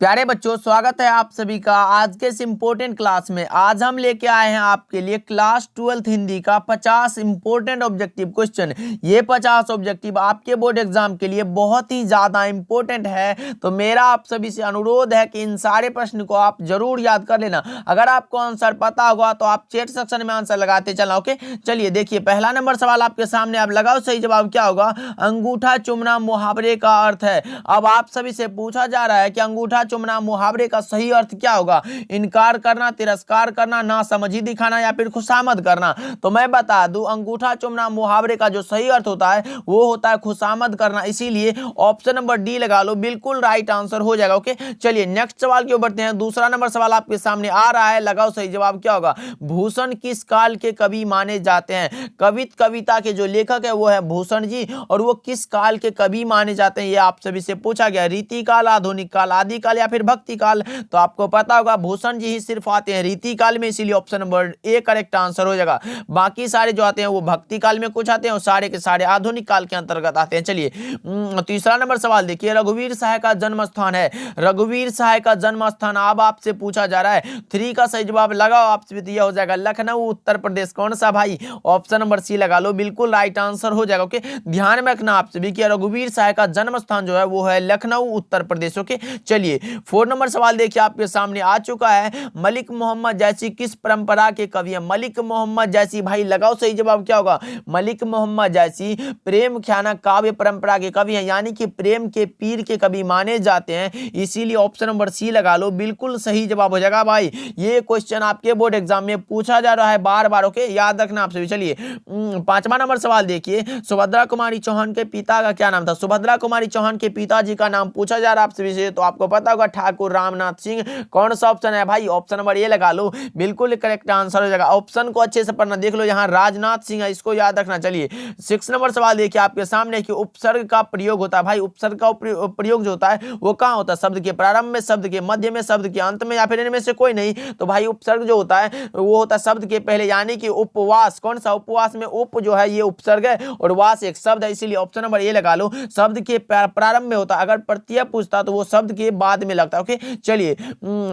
प्यारे बच्चों, स्वागत है आप सभी का आज के इस इम्पोर्टेंट क्लास में। आज हम लेके आए हैं आपके लिए क्लास 12th हिंदी का 50 इम्पोर्टेंट ऑब्जेक्टिव क्वेश्चन। ये 50 ऑब्जेक्टिव आपके बोर्ड एग्जाम के लिए बहुत ही ज्यादा इम्पोर्टेंट है, तो मेरा आप सभी से अनुरोध है कि इन सारे प्रश्न को आप जरूर याद कर लेना। अगर आपको आंसर पता होगा तो आप चैट सेक्शन में आंसर लगाते चलना। ओके, चलिए देखिए, पहला नंबर सवाल आपके सामने, आप लगाओ सही जवाब क्या होगा। अंगूठा चूमना मुहावरे का अर्थ है। अब आप सभी से पूछा जा रहा है कि अंगूठा चुमना मुहावरे का सही अर्थ क्या होगा। इनकार करना, तिरस्कार करना, नासमझी दिखाना या फिर खुशामद करना। तो मैं बता दूं, अंगूठा चुमना मुहावरे का जो सही अर्थ होता है वो होता है खुशामद करना, इसीलिए ऑप्शन नंबर डी लगा लो, बिल्कुल राइट आंसर हो जाएगा। ओके, चलिए नेक्स्ट सवाल की ओर बढ़ते हैं। दूसरा नंबर सवाल आपके सामने आ रहा है, लगाओ सही जवाब क्या होगा। भूषण किस काल के कवि माने जाते हैं। कविता के जो लेखक है वो है भूषण जी, और वो किस काल के कवि माने जाते हैं ये आप सभी से पूछा गया। रीति काल, आधुनिक काल, आदि काल या फिर भक्ति काल। तो आपको पता होगा भूषण जी ही सिर्फ आते हैं रीति काल में, इसीलिए option number A correct answer हो जाएगा। बाकी सारे जो आते हैं वो भक्ति काल में कुछ आते हैं और सारे के सारे आधुनिक काल के अंतर्गत आते हैं। चलिए तीसरा नंबर सवाल देखिए, रघुवीर सहाय का जन्म स्थान है। रघुवीर सहाय का जन्म स्थान अब आपसे पूछा जा रहा है। 3 का सही जवाब लगाओ, आपसे दिया हो जाएगा लखनऊ उत्तर प्रदेश। कौन सा भाई, ऑप्शन नंबर सी लगा लो, बिल्कुल राइट आंसर हो जाएगा। ओके, ध्यान में रखना आपसे भी कि रघुवीर सहाय का जन्म स्थान जो है वो है लखनऊ उत्तर प्रदेश। ओके, चलिए 4 नंबर सवाल देखिए आपके सामने आ चुका है। मलिक मोहम्मद जैसी किस परंपरा के कवि है। मलिक मोहम्मद जैसी, भाई लगाओ सही जवाब क्या होगा। मलिक मोहम्मद जैसी प्रेम ख्याना काव्य परंपरा के कवि हैं, यानी कि प्रेम के पीर के कवि माने जाते हैं, इसीलिए ऑप्शन नंबर सी लगा लो, बिल्कुल सही जवाब हो जाएगा। भाई ये क्वेश्चन आपके बोर्ड एग्जाम में पूछा जा रहा है बार बार। ओके, याद रखना आपसे भी। चलिए 5वां नंबर सवाल देखिए, सुभद्रा कुमारी चौहान के पिता का क्या नाम था। सुभद्रा कुमारी चौहान के पिताजी का नाम पूछा जा रहा है आपसे भी, तो आपको पता होगा ठाकुर रामनाथ सिंह। कौन सा ऑप्शन है भाई, ऑप्शन नंबर ए लगा लो, बिल्कुल करेक्ट आंसर हो जाएगा। ऑप्शन को अच्छे से पढ़ना, देख लो यहाँ राजनाथ सिंह है, इसको याद रखना। चलिए 6 नंबर सवाल देखिए आपके सामने कि उपसर्ग का प्रयोग होता है। भाई उपसर्ग का प्रयोग जो होता है वो कहाँ होता है, शब्द के प्रारंभ में, शब्द के मध्य में, शब्द के अंत में, या फिर इनमें से कोई नहीं। तो भाई उपसर्ग जो होता है वो होता है शब्द के पहले, यानी कि उपवास। कौन सा, उपवास में उप जो है ये उपसर्ग है और वास एक शब्द है, इसीलिए ऑप्शन नंबर ए लगा लो, शब्द के प्रारंभ में होता है। अगर प्रत्यय पूछता तो वो शब्द के बाद में लगता है। ओके, चलिए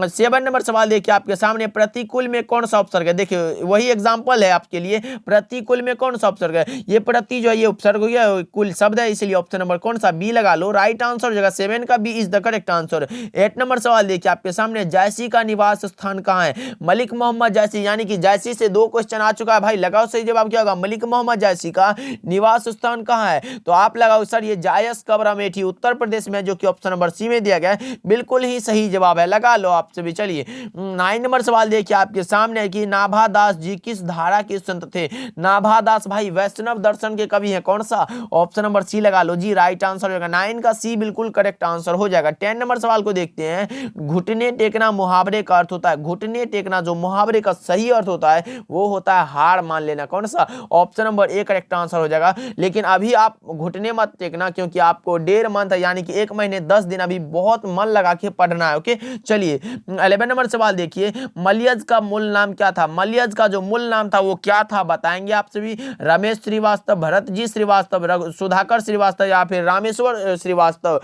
7 नंबर सवाल देखिए आपके सामने, प्रतिकूल में कौन सा उपसर्ग है। देखिए वही एग्जांपल है आपके लिए, प्रतिकूल में कौन सा उपसर्ग है। ये प्रति जो है ये उपसर्ग हो गया, कुल शब्द है, इसलिए ऑप्शन नंबर कौन सा, बी लगा लो, राइट आंसर हो जाएगा। 7 का B is the correct answer. 8 number सवाल देखिए आपके सामने, जायसी का निवास स्थान कहाँ है। मलिक मोहम्मद जायसी, यानी कि जायसी से 2 क्वेश्चन आ चुका है। भाई लगाओ सही जवाब क्या होगा, मलिक मोहम्मद जायसी का निवास स्थान कहाँ है। तो आप लगाओ सर ये जायस कब्र अमेठी उत्तर प्रदेश में, जो कि ऑप्शन नंबर सी में दिया गया है, बिल्कुल ही सही जवाब है, लगा लो आपसे भी। चलिए 9 नंबर सवाल देखिए आपके सामने कि नाभादास जी किस धारा के संत थे। नाभादास भाई वैष्णव दर्शन के कवि हैं। कौन सा, ऑप्शन नंबर सी लगा लो जी, राइट आंसर होगा। 9 का सी बिल्कुल करेक्ट आंसर हो जाएगा। 10 नंबर सवाल को देखते हैं, घुटने टेकना मुहावरे का अर्थ होता है। घुटने टेकना जो मुहावरे का सही अर्थ होता है वो होता है हार मान लेना। कौन सा, option number A correct answer हो जाएगा। लेकिन अभी आप घुटने मत टेकना, क्योंकि आपको 1.5 मंथ यानी कि 1 महीने 10 दिन अभी बहुत मन लगा के पढ़ना है। ओके, चलिए 11 नंबर सवाल देखिए, मलयज का मूल नाम क्या था। मलयज का जो मूल नाम था वो क्या था, बताएंगे आप सभी। रमेश श्रीवास्तव, भरत जी श्रीवास्तव, सुधाकर श्रीवास्तव या फिर रामेश्वर श्रीवास्तव।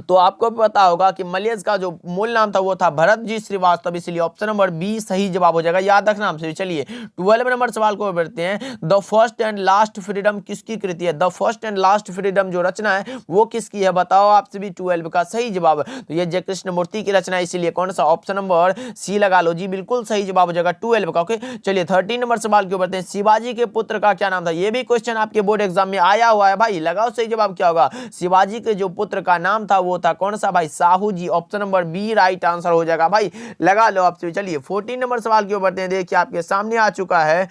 तो आपको पता होगा कि मलयज का जो मूल नाम था वो था भरत जी श्रीवास्तव, इसलिए ऑप्शन नंबर बी सही जवाब हो जाएगा, याद रखना हमसे। चलिए 12 नंबर सवाल को बढ़ते हैं, the first and last freedom किसकी कृति है। The first and last freedom जो रचना है वो किसकी है, बताओ आपसे भी। 12 का सही जवाब, तो ये जय कृष्णमूर्ति की रचना है, इसीलिए कौन सा, ऑप्शन नंबर सी लगा लो जी, बिल्कुल सही जवाब हो जाएगा 12 का। ओके, चलिए 13 नंबर सवाल को बढ़ते हैं, शिवाजी के पुत्र का क्या नाम था। ये भी क्वेश्चन आपके बोर्ड एग्जाम में आया हुआ है। भाई लगाओ सही जवाब क्या होगा, शिवाजी के जो पुत्र का नाम था वो था कौन सा भाई, Sahu ji. Option number B right answer हो जाएगा, भाई लगा लो आपसे। चलिए 14 नंबर सवाल की ओर बढ़ते हैं, देखिए आपके सामने आ चुका है,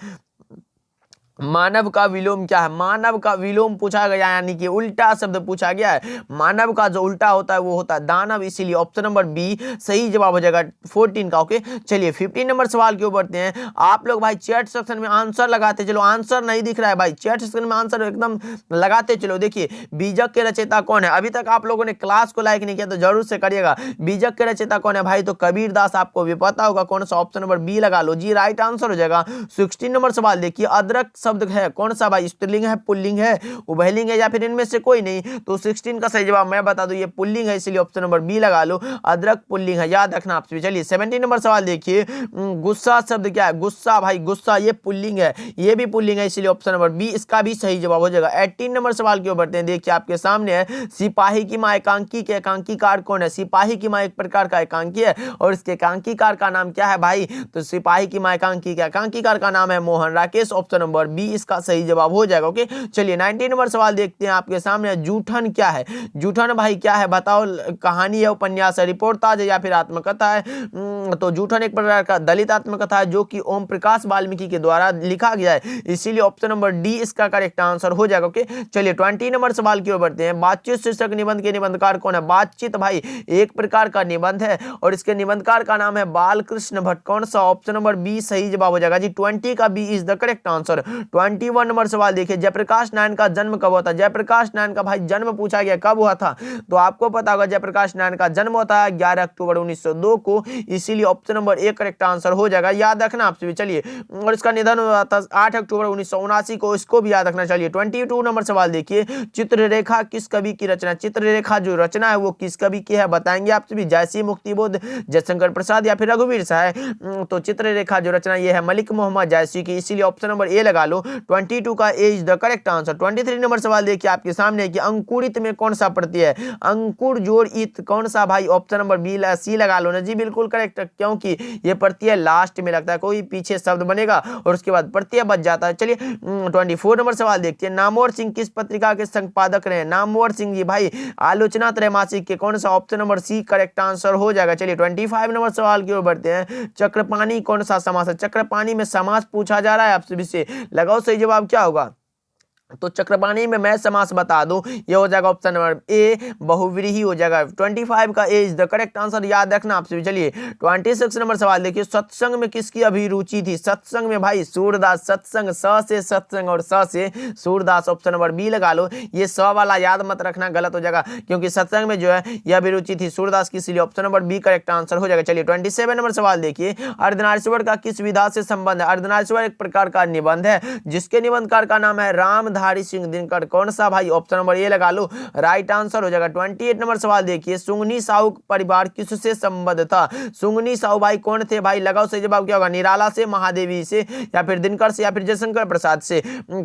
मानव का विलोम क्या है। मानव का विलोम पूछा गया, यानी कि उल्टा शब्द पूछा गया है। मानव का जो उल्टा होता है वो होता है दानव, इसीलिए ऑप्शन नंबर बी सही जवाब हो जाएगा 14 का। ओके, चलिए 15 नंबर सवाल की ओर बढ़ते हैं। आप लोग भाई चैट सेक्शन में आंसर लगाते चलो, आंसर नहीं दिख रहा है भाई, चैट सेक्शन में आंसर एकदम लगाते चलो। देखिए बीजक के रचयिता कौन है, अभी तक आप लोगों ने क्लास को लाइक नहीं किया तो जरूर से करिएगा। बीजक के रचयिता कौन है भाई, तो कबीर दास, आपको भी पता होगा। कौन सा, ऑप्शन नंबर बी लगा लो जी, राइट आंसर हो जाएगा। 16 नंबर सवाल देखिए, अदरक शब्द है कौन सा भाई, स्त्रीलिंग है, पुल्लिंग है, उभयलिंग है या फिर इनमें से कोई नहीं। तो 16 का सही जवाब मैं बता दूं ये पुल्लिंग है, इसलिए ऑप्शन नंबर बी लगा लो, अदरक पुल्लिंग है, याद रखना आप सभी। चलिए 17 नंबर सवाल देखिए, गुस्सा शब्द क्या है, गुस्सा भाई गुस्सा ये पुल्लिंग है, ये भी पुल्लिंग है, इसलिए ऑप्शन नंबर बी इसका भी सही जवाब हो जाएगा। 18 नंबर सवाल की ओर बढ़ते हैं, देखिए आपके सामने है सिपाही की मां एकांकी के एकांकीकार कौन है। सिपाही की मां एक प्रकार का एकांकी है और इसके एकांकीकार का नाम क्या है भाई, तो सिपाही की मां एकांकी के एकांकीकार का नाम है Mohan Rakesh, option number B इसका सही जवाब हो जाएगा। ओके चलिए 19 नंबर सवाल देखते हैं आपके सामने, जूठन क्या है। जूठन भाई क्या है बताओ, कहानी है, उपन्यास है, रिपोर्टाज है या फिर आत्मकथा है। तो जूठन एक प्रकार का दलित आत्मकथा है जो कि ओम प्रकाश वाल्मीकि के द्वारा लिखा गया है, इसीलिए ऑप्शन नंबर डी इसका करेक्ट आंसर हो जाएगा। ओके चलिए 20 नंबर सवाल की ओर बढ़ते हैं, बातचीत शीर्षक निबंध के निबंधकार कौन है। बातचीत भाई एक प्रकार का निबंध है और इसके निबंधकार का नाम है बालकृष्ण भट्ट, कौन सा, ऑप्शन नंबर बी सही जवाब हो जाएगा जी, 20 का B is the correct answer. 21 number सवाल देखिए, जयप्रकाश नारायण का जन्म कब हुआ था। जयप्रकाश नारायण का भाई जन्म पूछा गया कब हुआ था, तो आपको पता होगा जयप्रकाश नारायण का जन्म होता है 11 अक्टूबर 1902 को, इसीलिए option number A correct answer हो जाएगा, याद रखना आपसे भी। चलिए और इसका निधन हुआ था 8 अक्टूबर 1979 को, इसको भी याद रखना। चलिए 22 नंबर सवाल देखिए, चित्ररेखा किस कवि की रचना। चित्ररेखा जो रचना है वो किस कवि की है बताएंगे आपसे भी, जयसिंह मुक्तिबोध, जयशंकर प्रसाद या फिर रघुवीर साय। तो चित्ररेखा जो रचना ये है मलिक मोहम्मद जायसी की, इसीलिए ऑप्शन नंबर ए लगा लो, 22 का A is the correct answer. 23 number सवाल देखिए आपके सामने कि अंकुरित में कौन सा प्रत्यय है। अंकुर जोड़ इत कौन सा भाई, ऑप्शन नंबर बी सी लगा लो ना जी, बिल्कुल करेक्ट, क्योंकि ये प्रत्यय लास्ट में लगता है, कोई पीछे शब्द बनेगा और उसके बाद प्रत्यय बच जाता है। चलिए 24 नंबर सवाल देखते हैं, नामवर सिंह किस पत्रिका के संपादक रहे। नामवर सिंह जी भाई आलोचना त्रैमासिक के, कौन सा, option number C correct answer हो जाएगा। चलिए 25 नंबर सवाल की ओर बढ़ते हैं, चक्रपाणी कौन सा समास है। चक्रपाणी में समास पूछा जा रहा है आपसे, से लगाओ सही जवाब क्या होगा। तो चक्रपाणी में मैं समास बता दूं, ये हो जाएगा ऑप्शन नंबर ए बहुव्रीहि हो जाएगा। 25 का A is the correct answer, याद रखना आपसे भी। चलिए 26 नंबर सवाल देखिए, सत्संग में किसकी अभिरुचि थी। सत्संग में भाई सूरदास, सत्संग स से सत्संग और स से सूरदास, ऑप्शन नंबर बी लगा लो। ये स वाला याद मत रखना, गलत हो जाएगा, क्योंकि सत्संग में जो है यह अभिरुचि थी सूरदास की, इसलिए option number B correct answer हो जाएगा। चलिए 27 नंबर सवाल देखिए, अर्धनारीश्वर का किस विधा से संबंध है। अर्धनारीश्वर एक प्रकार का निबंध है जिसके निबंधकार का नाम है राम धारी सिंह दिनकर, कौन सा भाई, ऑप्शन नंबर ए लगा लो, राइट आंसर हो जाएगा। 28 नंबर सवाल देखिए, सुंगनी साहू परिवार किससे संबद्ध था। सुंगनी साहू भाई कौन थे भाई, लगाओ सही जवाब क्या होगा, निराला से, महादेवी से या फिर दिनकर से या फिर जयशंकर प्रसाद से।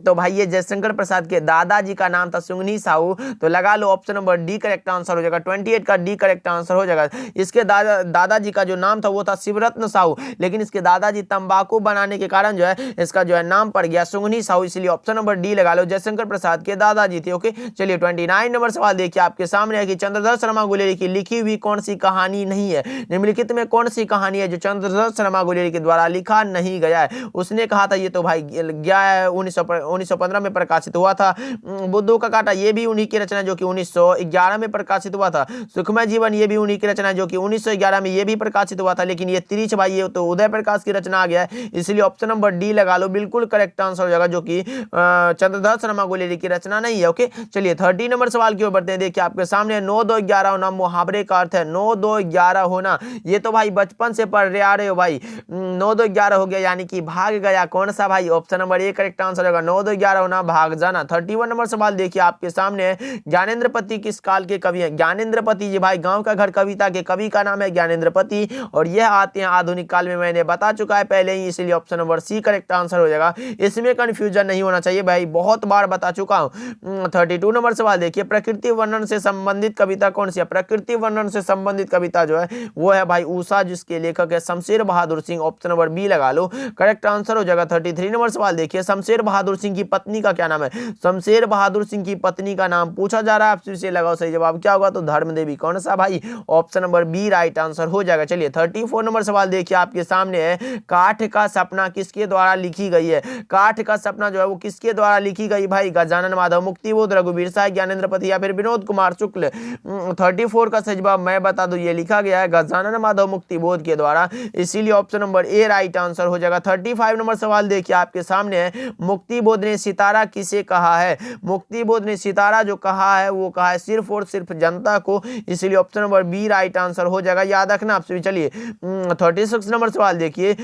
तो भाई ये जयशंकर प्रसाद के दादाजी का नाम था सुंगनी साहू, तो लगा लो option number D correct answer हो जाएगा। 28 का डी करेक्ट आंसर हो जाएगा। इसके दादाजी का जो नाम था वो था शिवरत्न साहू, लेकिन इसके दादाजी तंबाकू बनाने के कारण जो है इसका जो है नाम पड़ गया सुंगनी साहू, इसलिए ऑप्शन नंबर डी लगा लो, जयशंकर प्रसाद के दादाजी थे। ओके चलिए 29 नंबर सवाल देखिए आपके सामने है कि चंद्रधर शर्मा गुलेरी की लिखी हुई कौन सी कहानी नहीं है। निम्नलिखित में कौन सी कहानी है जो चंद्रधर शर्मा गुलेरी के द्वारा लिखा नहीं गया है। उसने कहा था ये तो भाई गया है 1915 में प्रकाशित हुआ था। बुद्धू का कांटा ये भी उन्हीं की रचना जो कि 1911 में प्रकाशित हुआ था। सुखमय जीवन ये भी उन्हीं की रचना जो कि 1911 में ये भी प्रकाशित हुआ था, लेकिन ये तिरिच भाई ये तो उदय प्रकाश की रचना आ गया है, इसलिए ऑप्शन नंबर डी लगा लो, बिल्कुल करेक्ट आंसर हो जाएगा, जो कि चंद्रधर शर्मा गुलेरी की रचना नहीं है। ओके चलिए 30 नंबर सवाल की ओर बढ़ते हैं। देखिए आपके सामने 9 2 11 होना मुहावरे का अर्थ है। 9 2 11 होना ये तो भाई बचपन से पढ़ रहे आ रहे हो भाई, 9 2 11 हो गया यानी कि भाग गया, कौन सा भाई, option number A correct answer होगा। 9 2 11 होना भाग जाना। 31 नंबर सवाल देखिए आपके सामने, ज्ञानेंद्रपति किस काल के कवि हैं। ज्ञानेंद्रपति जी भाई गांव का घर कविता के कवि का नाम है ज्ञानेंद्रपति, और यह आते हैं आधुनिक काल में, मैंने बता चुका है पहले ही, इसलिए option number C correct answer हो जाएगा। इसमें कंफ्यूजन नहीं होना चाहिए भाई, बहुत बार बता चुका हूं। 32 नंबर सवाल देखिए, प्रकृति वर्णन से संबंधित कविता कौन सी है। प्रकृति वर्णन से संबंधित कविता जो है वो है भाई उषा, जिसके लेखक है Shamsher Bahadur Singh, option number B लगा लो, करेक्ट आंसर हो जाएगा। 33 नंबर सवाल देखिए, शमशेर बहादुर सिंह की पत्नी का क्या नाम है। शमशेर बहादुर सिंह की पत्नी का नाम पूछा जा रहा है आपसे, इसे लगाओ सही जवाब क्या होगा, तो धर्म देवी, कौन सा भाई, option number B right answer हो जाएगा। चलिए 34 नंबर सवाल देखिए आपके सामने है, काठ का सपना किसके द्वारा लिखी गई है। काठ का सपना जो है वो किसके द्वारा लिखी गई भाई, गजानन माधव, मुक्तिबोध, रघुवीर साय, ज्ञानेंद्रपति या फिर विनोद कुमार शुक्ल। 34 का सही जवाब मैं बता दूं, ये लिखा गया है गजानन माधव मुक्तिबोध के द्वारा, इसीलिए option number A right answer हो जाएगा। 35 नंबर सवाल देखिए आपके सामने है, मुक्तिबोध ने सितारा किसे कहा है। मुक्तिबोध ने सितारा जो कहा है वो कहा है सिर्फ और सिर्फ जनता को, इसलिए option number B right answer हो जाएगा, याद रखना आपसे भी। चलिए 36 नंबर सवाल देखिए,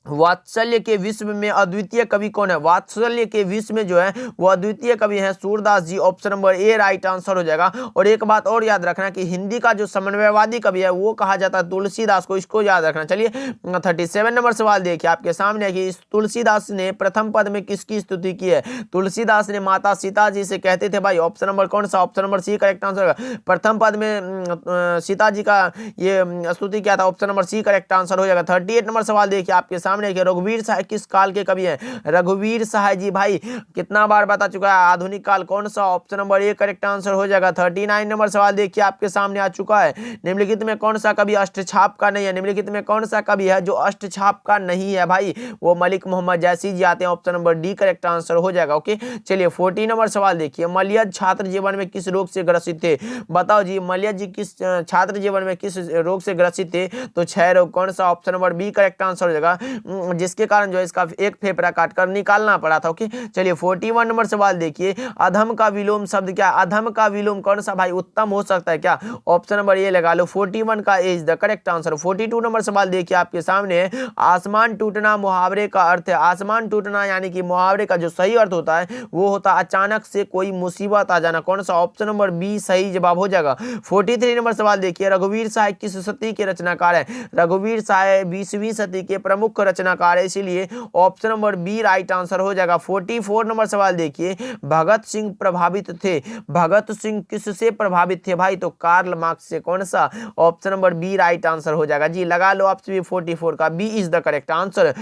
वात्सल्य के विश्व में अद्वितीय कवि कौन है? वात्सल्य के विश्व में जो है वो अद्वितीय कवि है Surdas ji. Option number A right answer हो जाएगा। और एक बात और याद रखना कि हिंदी का जो समन्वयवादी कवि है वो कहा जाता है तुलसीदास को, इसको याद रखना। चलिए 37 नंबर सवाल देखिए आपके सामने कि तुलसीदास ने प्रथम पद में किसकी स्तुति की है? तुलसीदास ने माता सीता जी से कहते थे भाई। ऑप्शन नंबर कौन सा? Option number C correct answer होगा। प्रथम पद में सीता जी का ये स्तुति किया था। Option number C correct answer हो जाएगा। 38 नंबर सवाल देखिए आपके सामने कि रघुवीर साय किस काल के कवि हैं? रघुवीर साय जी भाई कितना बार बता चुका है, आधुनिक काल कौन सा? Option number A correct answer हो जाएगा। 39 नंबर सवाल देखिए आपके सामने आ चुका है। निम्नलिखित में कौन सा कवि अष्टछाप का नहीं है? निम्नलिखित में कौन सा कवि है जो अष्टछाप का नहीं है भाई? वो मलिक मोहम्मद जैसी जी आते हैं। Option number D correct answer हो जाएगा। ओके चलिए 40 नंबर सवाल देखिए। मलयज छात्र जीवन में किस रोग से ग्रसित थे? बताओ जी मलयज जी किस छात्र जीवन में किस रोग से ग्रसित थे? तो क्षय रोग। कौन सा? Option number B correct answer हो जाएगा, जिसके कारण जो है इसका एक फेफड़ा काटकर निकालना पड़ा था। ओके चलिए 41 नंबर सवाल देखिए। अधम का विलोम शब्द क्या? अधम का विलोम कौन सा भाई? उत्तम हो सकता है क्या? ऑप्शन नंबर ए लगा लो। 41 का is the correct answer. 42 number सवाल देखिए आपके सामने। आसमान टूटना मुहावरे का अर्थ है। आसमान टूटना यानी कि मुहावरे का जो सही अर्थ होता है वो होता है अचानक से कोई मुसीबत आ जाना। कौन सा? ऑप्शन नंबर बी सही जवाब हो जाएगा। 43 नंबर सवाल देखिए। रघुवीर साय किस सदी के रचनाकार है? रघुवीर साय 20वीं सदी के प्रमुख रचनाकार है, इसीलिए option number B right answer हो जाएगा। 44 नंबर सवाल देखिए। भगत सिंह प्रभावित थे। भगत सिंह किससे प्रभावित थे भाई? तो कार्ल मार्क्स से। कौन सा? Option number B right answer हो जाएगा जी। लगा लो आप सभी 44 का B is the correct answer.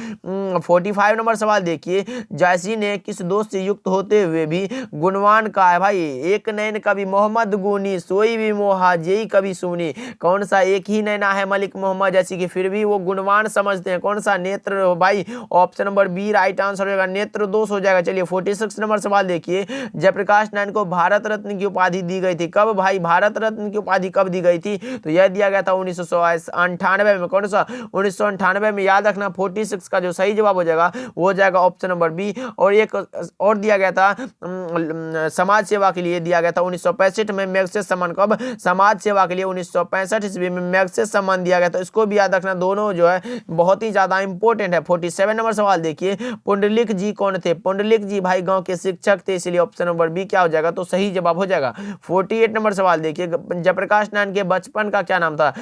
45 number सवाल देखिए। जैसी ने किस दोस्त से युक्त होते हुए भी गुणवान कहा है भाई? एक नैन कवि मोहम्मद गुनी सोई भी मोहा जेई कवि सुनी। कौन सा? एक ही नैना है मलिक मोहम्मद जैसी की फिर भी वो गुणवान समझते हैं। कौन सा? नेत्र भाई। Option number B right answer हो जाएगा। नेत्र दोष हो जाएगा। चलिए 46 नंबर सवाल देखिए। जयप्रकाश नारायण को भारत रत्न की उपाधि दी गई थी कब भाई? भारत रत्न की उपाधि कब दी गई थी? तो यह दिया गया था 1998 में। कौन सा? 1998 में। याद रखना 46 का जो सही जवाब हो जाएगा वो हो जाएगा ऑप्शन नंबर बी। और एक और दिया गया था समाज सेवा के लिए दिया गया था 1965 में मैग्सेसे सम्मान। कब? समाज सेवा के लिए 1965 ईस्वी में मैग्सेसे सम्मान दिया गया था। इसको भी याद रखना, दोनों जो है बहुत ही ज्यादा इंपॉर्टेंट है। 47 नंबर सवाल देखिए। पुंडलिक जी कौन थे? पुंडलिक जी भाई गांव के शिक्षक थे, इसलिए ऑप्शन नंबर बी क्या हो जाएगा? तो सही जवाब हो जाएगा। 48 नंबर सवाल देखिए। जयप्रकाश नारायण के बचपन का क्या नाम था?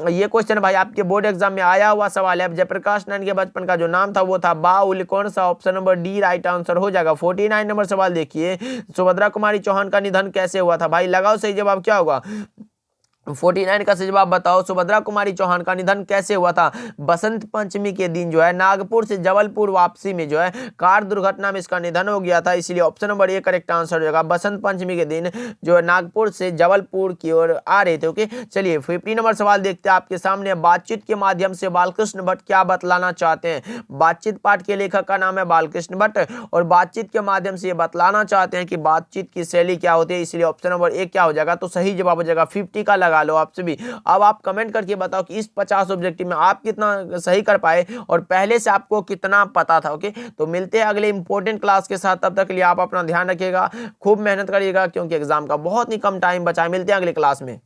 ये क्वेश्चन भाई आपके बोर्ड एग्जाम में आया हुआ सवाल है। जयप्रकाश नारायण के बचपन का जो नाम था वो था बाउल। कौन सा? Option number D right answer हो जाएगा। 49 नंबर सवाल देखिए। सुभद्रा कुमारी चौहान का निधन कैसे हुआ था भाई? लगाओ सही जवाब क्या होगा? 49 का सही जवाब बताओ। सुभद्रा कुमारी चौहान का निधन कैसे हुआ था? बसंत पंचमी के दिन जो है नागपुर से जबलपुर वापसी में जो है कार दुर्घटना में इसका निधन हो गया था, इसलिए option number A correct answer हो जाएगा। बसंत पंचमी के दिन जो है नागपुर से जबलपुर की ओर आ रहे थे। ओके चलिए 50 नंबर सवाल देखते हैं आपके सामने। बातचीत के माध्यम से बालकृष्ण भट्ट क्या बतलाना चाहते हैं? बातचीत पाठ के लेखक का नाम है बालकृष्ण भट्ट और बातचीत के माध्यम से ये बतलाना चाहते हैं कि बातचीत की शैली क्या होती है, इसलिए ऑप्शन नंबर ए क्या हो जाएगा? तो सही जवाब हो जाएगा। 50 का लगा लो आपसे भी। अब आप कमेंट करके बताओ कि इस 50 ऑब्जेक्टिव में आप कितना सही कर पाए और पहले से आपको कितना पता था। ओके तो मिलते हैं अगले इंपॉर्टेंट क्लास के साथ। तब तक के लिए आप अपना ध्यान रखिएगा, खूब मेहनत करिएगा क्योंकि एग्जाम का बहुत ही कम टाइम बचा है। मिलते हैं अगले क्लास में।